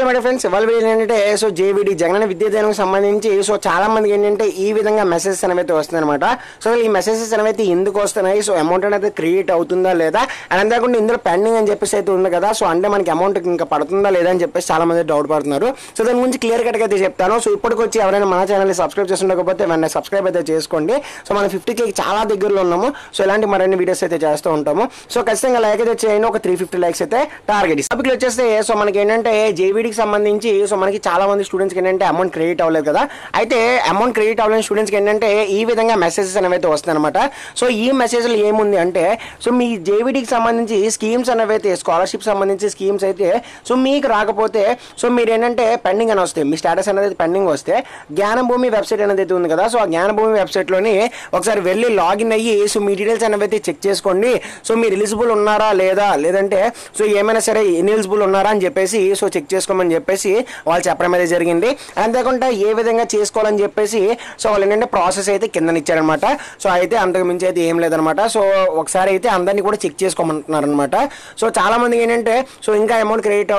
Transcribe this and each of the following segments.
My friends ఇవాళ video ఏంటంటే so JVD Jagananna విద్యాదానికి సంబంధించి సో చాలా మందికి ఏంటంటే ఈ విధంగా మెసేజెస్ అనేవి వస్తున్నాయి అనమాట. సో ఈ మెసేజెస్ అనేవి ఎందుకు వస్తున్నాయి, సో అమౌంట్ అనేది క్రియేట్ అవుతుందా లేదా అని అంతేకాకుండా ఇందులో పెండింగ్ అని చెప్పేసి అయితే ఉంది కదా. సో అంటే మనకి అమౌంట్ ఇంకా పడుతుందా లేదా అని చెప్పేసి చాలా మంది డౌట్ పడుతున్నారు. సో దాని గురించి క్లియర్ కట్గా అయితే చెప్తాను. సో ఇప్పటికి వచ్చి ఎవరైనా మన ఛానల్ని సబ్స్క్రైబ్ చేస్తుండకపోతే వెంటనే సబ్స్క్రైబ్ అయితే చేసుకోండి. సో మనం 50K చాలా దగ్గరలో ఉన్నాము. సో ఇలాంటి మరిన్ని వీడియోస్ అయితే చేస్తూ ఉంటాము. సో ఖచ్చితంగా లైక్ అయితే చేయండి. ఒక 350 లైక్స్ అయితే టార్గెట్. టాపిక్ వచ్చేస్తే సో మనకి ఏంటంటే జేవిడికి సంబంధించి సో మనకి చాలా మంది స్టూడెంట్స్కి ఏంటంటే అమౌంట్ క్రెడిట్ అవ్వలేదు కదా. అయితే అమౌంట్ క్రెడిట్ అవ్వలేని స్టూడెంట్స్కి ఏంటంటే ఈ విధంగా మెసేజెస్ అనేవి అయితే వస్తాయి అనమాట. సో ఈ మెసేజ్లు ఏముంది అంటే సో మీ జేవిడికి సంబంధించి స్కీమ్స్ అనేవి అయితే స్కాలర్షిప్ సంబంధించి స్కీమ్స్ అయితే సో మీకు రాకపోతే సో మీరు ఏంటంటే పెండింగ్ అని వస్తాయి. మీ స్టేటస్ అనేది పెండింగ్ వస్తే జ్ఞానభూమి వెబ్సైట్ అనేది అయితే ఉంది కదా. సో ఆ జ్ఞానభూమి వెబ్సైట్లోని ఒకసారి వెళ్ళి లాగిన్ అయ్యి సో మీ డీటెయిల్స్ అనేవి అయితే చెక్ చేసుకోండి. సో మీరు ఎలిజిబుల్ ఉన్నారా లేదా, లేదంటే సో ఏమైనా సరే ఇన్ఎలిజిబుల్ ఉన్నారా అని చెప్పేసి సో చెక్ చేసుకోమని చెప్పేసి వాళ్ళు చెప్పడం అయితే జరిగింది. అంతేకాకుండా ఏ విధంగా చేసుకోవాలని చెప్పేసి సో వాళ్ళు ఏంటంటే ప్రాసెస్ అయితే కింద ఇచ్చారనమాట. సో అయితే అంతకు మించి అయితే ఏం లేదనమాట. సో ఒకసారి అయితే అందరినీ కూడా చెక్ చేసుకోమంటున్నారు అనమాట. సో చాలా మంది ఏంటంటే సో ఇంకా అమౌంట్ క్రెడిట్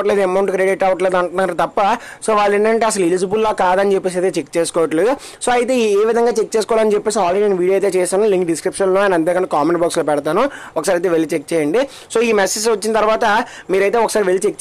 అవ్వట్లేదు అంటున్నారు తప్ప సో వాళ్ళు ఏంటంటే అసలు ఎలిజిబుల్లా కాదని చెప్పేసి అయితే చెక్ చేసుకోవట్లేదు. సో అయితే ఏ విధంగా చెక్ చేసుకోవాలని చెప్పేసి ఆల్రెడీ నేను వీడియో అయితే చేశాను. లింక్ డిస్క్రిప్షన్లో అండ్ అంతేకాకుండా కామెంట్ బాక్స్లో పెడతాను. ఒకసారి అయితే వెళ్ళి చెక్ చేయండి. సో ఈ మెసేజ్ వచ్చిన తర్వాత మీరైతే ఒకసారి వెళ్ళి చెక్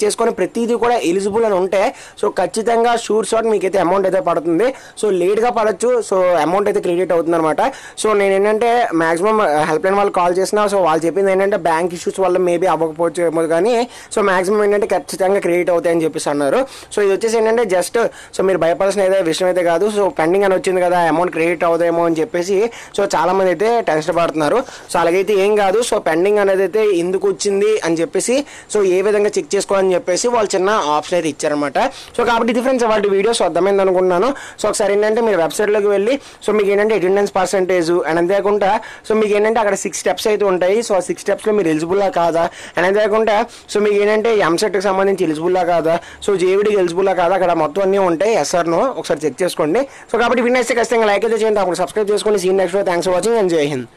చేసుకొని ప్రతిదీ కూడా ఎలిజిబుల్ అని ఉంటే సో ఖచ్చితంగా షూర్ షాట్ మీకైతే అమౌంట్ అయితే పడుతుంది. సో లేట్గా పడచ్చు. సో అమౌంట్ అయితే క్రెడిట్ అవుతుంది అనమాట. సో నేను ఏంటంటే మాక్సిమం హెల్ప్ లైన్ వాళ్ళు కాల్ చేసిన సో వాళ్ళు చెప్పింది ఏంటంటే బ్యాంక్ ఇష్యూస్ వల్ల మేబీ అవ్వకపోవచ్చు ఏమో, కానీ సో మాక్సిమం ఏంటంటే ఖచ్చితంగా క్రెడిట్ అవుతాయని చెప్పేసి అన్నారు. సో ఇది వచ్చేసి ఏంటంటే జస్ట్ సో మీరు భయపడాల్సిన అయితే విషయం అయితే కాదు. సో పెండింగ్ అని వచ్చింది కదా, అమౌంట్ క్రెడిట్ అవుతాయేమో అని చెప్పేసి సో చాలా మంది అయితే టెన్షన్ పడుతున్నారు. సో అలాగైతే ఏం కాదు. సో పెండింగ్ అనేది అయితే ఎందుకు వచ్చింది అని చెప్పేసి సో ఏ విధంగా చెక్ చేసుకోవాలని చెప్పేసి వాళ్ళు చిన్న ఆప్షన్ అయితే ఇచ్చారనమాట. సో కాబట్టి డిఫరెన్స్ వాటి వీడియోస్ అర్థమైంది అనుకుంటున్నాను. సో ఒకసారి ఏంటంటే మీరు వెబ్సైట్లోకి వెళ్ళి సో మీకు ఏంటంటే అటెండెన్స్ పర్సెంటేజ్ అండ్ అంతేకాకుండా సో మీకు ఏంటంటే అక్కడ 6 స్టెప్స్ అయితే ఉంటాయి. సో ఆ 6 స్టెప్స్లో మీరు ఎలిజిబుల్లా కాదా అండ్ అంతేకాకుండా సో మీకు ఏంటంటే ఎంసెట్కి సంబంధించి ఎలిజిబుల్లా కాదా, సో జేవిడికి ఎలిజిబుల్లా కాదా, అక్కడ మొత్తం అన్నీ ఉంటాయి. ఎస్ఆర్నో ఒకసారి చెక్ చేసుకోండి. సో కాబట్టి విన్నైతే ఖచ్చితంగా లైక్ అయితే చేయండి. అప్పుడు సబ్స్క్రైబ్ చేసుకోండి. సీన్ next. Thanks for watching and Jai Hind.